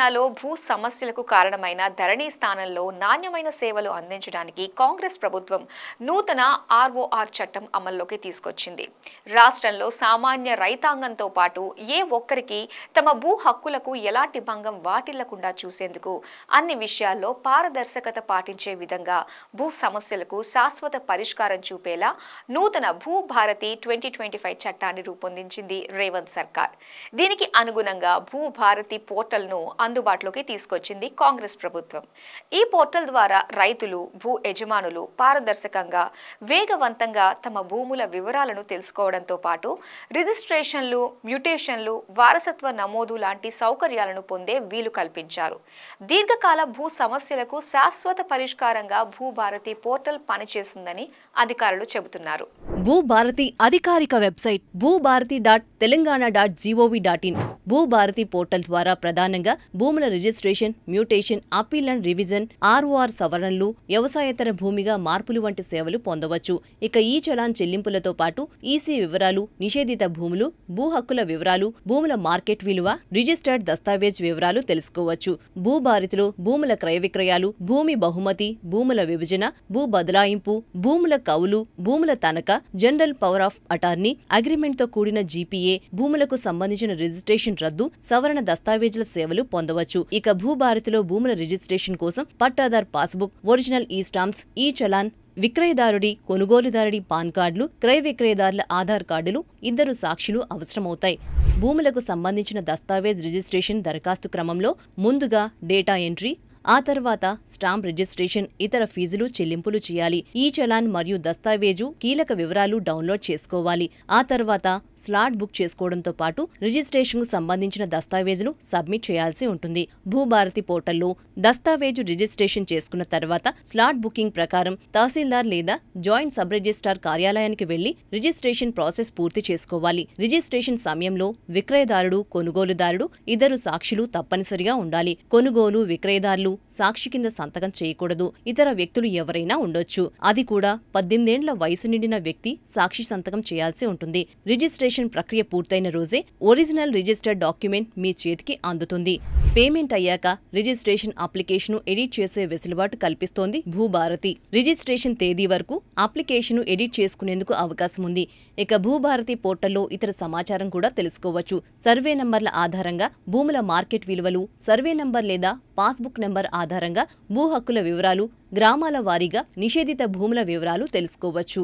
తెలంగాణలో భూ సమస్యలకు కారణమైన ధరణి స్థానంలో నాణ్యమైన సేవలు అందించడానికి కాంగ్రెస్ ప్రభుత్వం నూతన ఆర్ఓఆర్ చట్టం అమల్లోకి తీసుకొచ్చింది. రాష్ట్రంలో సామాన్య రైతాంగంతో పాటు ఏ ఒక్కరికి తమ భూ హక్కులకు ఎలాంటి భంగం వాటిల్లకుండా చూసేందుకు అన్ని విషయాల్లో పారదర్శకత పాటించే విధంగా భూ సమస్యలకు శాశ్వత పరిష్కారం చూపేలా నూతన భూభారతి 2025 చట్టాన్ని రూపొందించింది రేవంత్ సర్కార్. దీనికి అనుగుణంగా భూభారతి పోర్టల్ను అందుబాటులోకి తీసుకొచ్చింది కాంగ్రెస్ ప్రభుత్వం. ఈ పోర్టల్ ద్వారా రైతులు, భూ యజమానులు పారదర్శకంగా, వేగవంతంగా తమ భూముల వివరాలను తెలుసుకోవడంతో పాటు రిజిస్ట్రేషన్లు, మ్యూటేషన్లు, వారసత్వ నమోదు లాంటి సౌకర్యాలను పొందే వీలు కల్పించారు. దీర్ఘకాల భూ సమస్యలకు శాశ్వత పరిష్కారంగా భూభారతి పోర్టల్ పనిచేస్తుందని అధికారులు చెబుతున్నారు. భూభారతి అధికారిక వెబ్సైట్ bhubarati.telangana.gov.in. భూభారతి పోర్టల్ ద్వారా ప్రధానంగా భూముల registration, mutation, appeal and revision, ROR సవరణలు, వ్యవసాయేతర భూమిగా మార్పులు వంటి సేవలు పొందవచ్చు. ఇక ఈ చలాన్ చెల్లింపులతో పాటు ఈసీ వివరాలు, నిషేధిత భూములు, భూ హక్కుల వివరాలు, భూముల మార్కెట్ విలువ, రిజిస్టర్డ్ దస్తావేజ్ వివరాలు తెలుసుకోవచ్చు. భూభారతిలో భూముల క్రయ విక్రయాలు, భూమి బహుమతి, భూముల విభజన, భూ బదలాయింపు, భూముల కౌలు, భూముల తనఖా, జనరల్ పవర్ ఆఫ్ అటార్నీ, అగ్రిమెంట్తో కూడిన జీపీఏ, భూములకు సంబంధించిన రిజిస్ట్రేషన్ రద్దు, సవరణ దస్తావేజుల సేవలు పొందవచ్చు. ఇక భూభారతిలో భూముల రిజిస్ట్రేషన్ కోసం పట్టాదార్ పాస్బుక్, ఒరిజినల్ ఈ స్టాంప్స్, ఈ చలాన్, విక్రయదారుడి, కొనుగోలుదారుడి పాన్ కార్డులు, క్రయ విక్రయదారుల ఆధార్ కార్డులు, 2 సాక్షులు అవసరమవుతాయి. భూములకు సంబంధించిన దస్తావేజ్ రిజిస్ట్రేషన్ దరఖాస్తు క్రమంలో ముందుగా డేటా ఎంట్రీ, ఆ తర్వాత స్టాంప్ రిజిస్ట్రేషన్, ఇతర ఫీజులు చెల్లింపులు చేయాలి. ఈ చలాన్ మరియు దస్తావేజు కీలక వివరాలు డౌన్లోడ్ చేసుకోవాలి. ఆ తర్వాత స్లాట్ బుక్ చేసుకోవడంతో పాటు రిజిస్ట్రేషన్కు సంబంధించిన దస్తావేజులు సబ్మిట్ చేయాల్సి ఉంటుంది. భూభారతి పోర్టల్లో దస్తావేజు రిజిస్ట్రేషన్ చేసుకున్న తర్వాత స్లాట్ బుకింగ్ ప్రకారం తహసీల్దార్ లేదా జాయింట్ సబ్ రిజిస్ట్రార్ కార్యాలయానికి వెళ్లి రిజిస్ట్రేషన్ ప్రాసెస్ పూర్తి చేసుకోవాలి. రిజిస్ట్రేషన్ సమయంలో విక్రయదారుడు, కొనుగోలుదారుడు, 2 సాక్షులు తప్పనిసరిగా ఉండాలి. కొనుగోలు విక్రయదారులు సాక్షి కింద సంతకం చేయకూడదు. ఇతర వ్యక్తులు ఎవరైనా ఉండొచ్చు. అది కూడా 18 ఏండ్ల వయసు నిండిన వ్యక్తి సాక్షి సంతకం చేయాల్సి ఉంటుంది. రిజిస్ట్రేషన్ ప్రక్రియ పూర్తయిన రోజే ఒరిజినల్ రిజిస్టర్డ్ డాక్యుమెంట్ మీ చేతికి అందుతుంది. పేమెంట్ అయ్యాక రిజిస్ట్రేషన్ అప్లికేషను ఎడిట్ చేసే వెసులుబాటు కల్పిస్తోంది భూభారతి. రిజిస్ట్రేషన్ తేదీ వరకు అప్లికేషను ఎడిట్ చేసుకునేందుకు అవకాశం ఉంది. ఇక భూభారతి పోర్టల్లో ఇతర సమాచారం కూడా తెలుసుకోవచ్చు. సర్వే నంబర్ల ఆధారంగా భూముల మార్కెట్ విలువలు, సర్వే నంబర్ లేదా పాస్బుక్ నెంబర్ ఆధారంగా భూ హక్కుల వివరాలు, గ్రామాల వారీగా నిషేధిత భూముల వివరాలు తెలుసుకోవచ్చు.